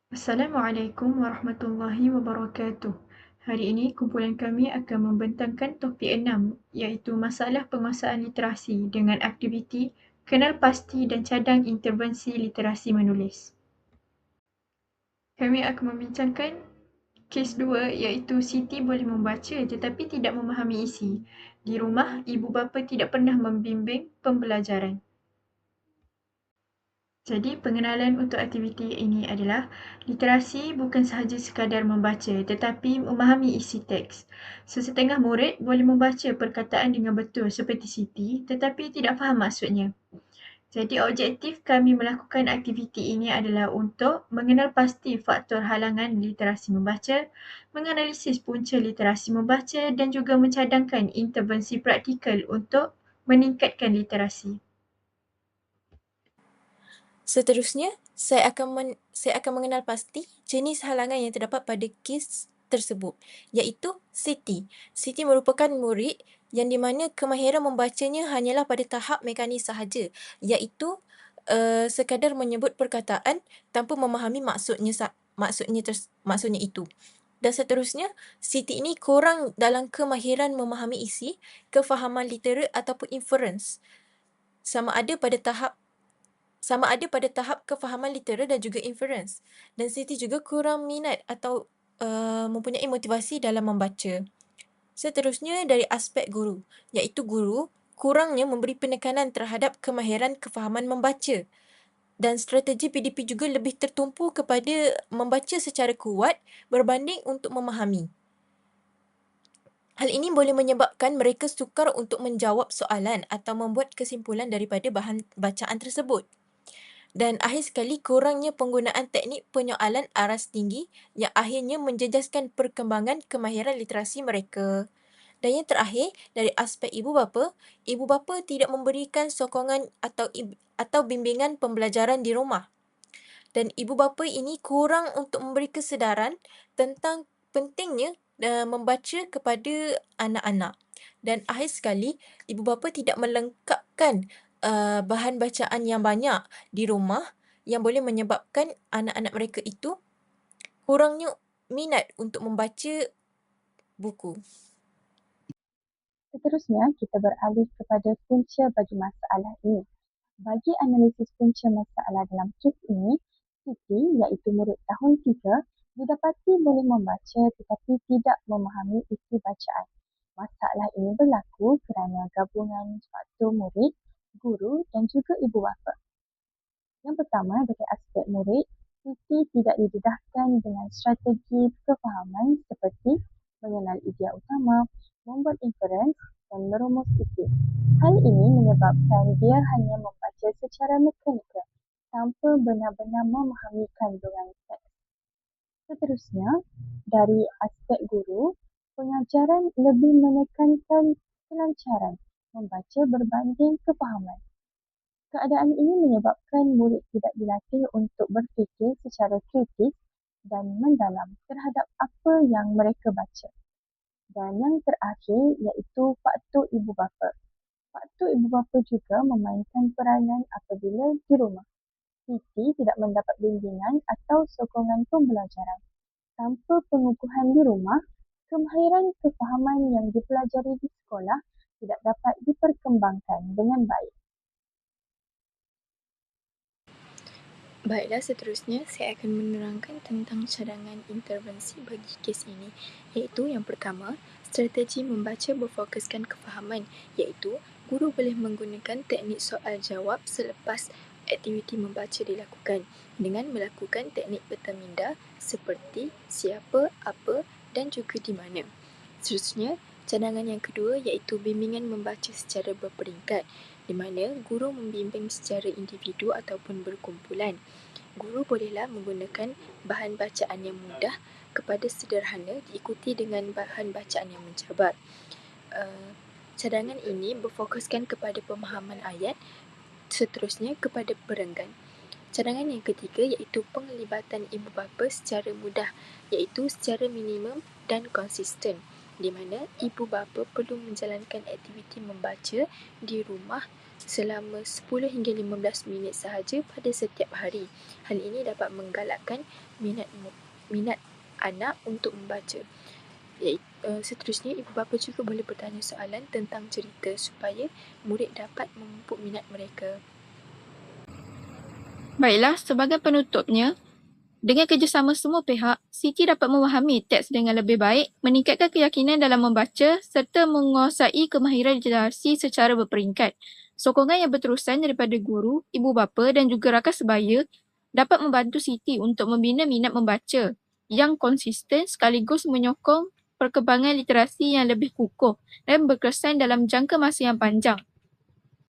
Assalamualaikum warahmatullahi wabarakatuh. Hari ini kumpulan kami akan membentangkan topik 6 iaitu masalah penguasaan literasi dengan aktiviti kenal pasti dan cadang intervensi literasi menulis. Kami akan membincangkan kes 2 iaitu Siti boleh membaca tetapi tidak memahami isi. Di rumah, ibu bapa tidak pernah membimbing pembelajaran. Jadi pengenalan untuk aktiviti ini adalah literasi bukan sahaja sekadar membaca tetapi memahami isi teks. Sesetengah murid boleh membaca perkataan dengan betul seperti Siti tetapi tidak faham maksudnya. Jadi objektif kami melakukan aktiviti ini adalah untuk mengenal pasti faktor halangan literasi membaca, menganalisis punca literasi membaca dan juga mencadangkan intervensi praktikal untuk meningkatkan literasi. Seterusnya, saya akan mengenal pasti jenis halangan yang terdapat pada kes tersebut, iaitu Siti. Siti merupakan murid yang di mana kemahiran membacanya hanyalah pada tahap mekanis sahaja, iaitu sekadar menyebut perkataan tanpa memahami maksudnya itu. Dan seterusnya, Siti ini kurang dalam kemahiran memahami isi, kefahaman literat ataupun inference. Sama ada pada tahap kefahaman literal dan juga inference. Dan Siti juga kurang minat atau mempunyai motivasi dalam membaca. Seterusnya dari aspek guru, iaitu guru kurangnya memberi penekanan terhadap kemahiran kefahaman membaca. Dan strategi PDP juga lebih tertumpu kepada membaca secara kuat berbanding untuk memahami. Hal ini boleh menyebabkan mereka sukar untuk menjawab soalan atau membuat kesimpulan daripada bahan bacaan tersebut. Dan akhir sekali, kurangnya penggunaan teknik penyoalan aras tinggi yang akhirnya menjejaskan perkembangan kemahiran literasi mereka. Dan yang terakhir, dari aspek ibu bapa tidak memberikan sokongan atau bimbingan pembelajaran di rumah. Dan ibu bapa ini kurang untuk memberi kesedaran tentang pentingnya membaca kepada anak-anak. Dan akhir sekali, ibu bapa tidak melengkapkan bahan bacaan yang banyak di rumah yang boleh menyebabkan anak-anak mereka itu kurangnya minat untuk membaca buku. Seterusnya, kita beralih kepada punca bagi masalah ini. Bagi analisis punca masalah dalam kes ini, Siti iaitu murid tahun 3 didapati boleh membaca tetapi tidak memahami isi bacaan. Masalah ini berlaku kerana gabungan faktor murid, guru dan juga ibu bapa. Yang pertama, dari aspek murid, Siti tidak didedahkan dengan strategi kefahaman seperti mengenal idea utama, membuat inference dan merumus isi. Hal ini menyebabkan dia hanya membaca secara mekanikal tanpa benar-benar memahami kandungan teks. Seterusnya, dari aspek guru, pengajaran lebih menekankan kelancaran membaca berbanding kefahaman. Keadaan ini menyebabkan murid tidak dilatih untuk berfikir secara kritis dan mendalam terhadap apa yang mereka baca. Dan yang terakhir iaitu faktor ibu bapa. Faktor ibu bapa juga memainkan peranan apabila di rumah Siti tidak mendapat bimbingan atau sokongan pembelajaran. Tanpa pengukuhan di rumah, kemahiran kefahaman yang dipelajari di sekolah tidak dapat diperkembangkan dengan baik. Baiklah, seterusnya saya akan menerangkan tentang cadangan intervensi bagi kes ini, iaitu yang pertama, strategi membaca berfokuskan kefahaman, iaitu guru boleh menggunakan teknik soal jawab selepas aktiviti membaca dilakukan dengan melakukan teknik berteminda seperti siapa, apa dan juga di mana. Seterusnya, cadangan yang kedua iaitu bimbingan membaca secara berperingkat, di mana guru membimbing secara individu ataupun berkumpulan. Guru bolehlah menggunakan bahan bacaan yang mudah kepada sederhana diikuti dengan bahan bacaan yang mencabar. Cadangan ini berfokuskan kepada pemahaman ayat, seterusnya kepada perenggan. Cadangan yang ketiga iaitu penglibatan ibu bapa secara mudah, iaitu secara minimum dan konsisten, di mana ibu bapa perlu menjalankan aktiviti membaca di rumah selama 10 hingga 15 minit sahaja pada setiap hari. Hal ini dapat menggalakkan minat anak untuk membaca. Seterusnya, ibu bapa juga boleh bertanya soalan tentang cerita supaya murid dapat memupuk minat mereka. Baiklah, sebagai penutupnya, dengan kerjasama semua pihak, Siti dapat memahami teks dengan lebih baik, meningkatkan keyakinan dalam membaca serta menguasai kemahiran literasi secara berperingkat. Sokongan yang berterusan daripada guru, ibu bapa dan juga rakan sebaya dapat membantu Siti untuk membina minat membaca yang konsisten sekaligus menyokong perkembangan literasi yang lebih kukuh dan berkesan dalam jangka masa yang panjang.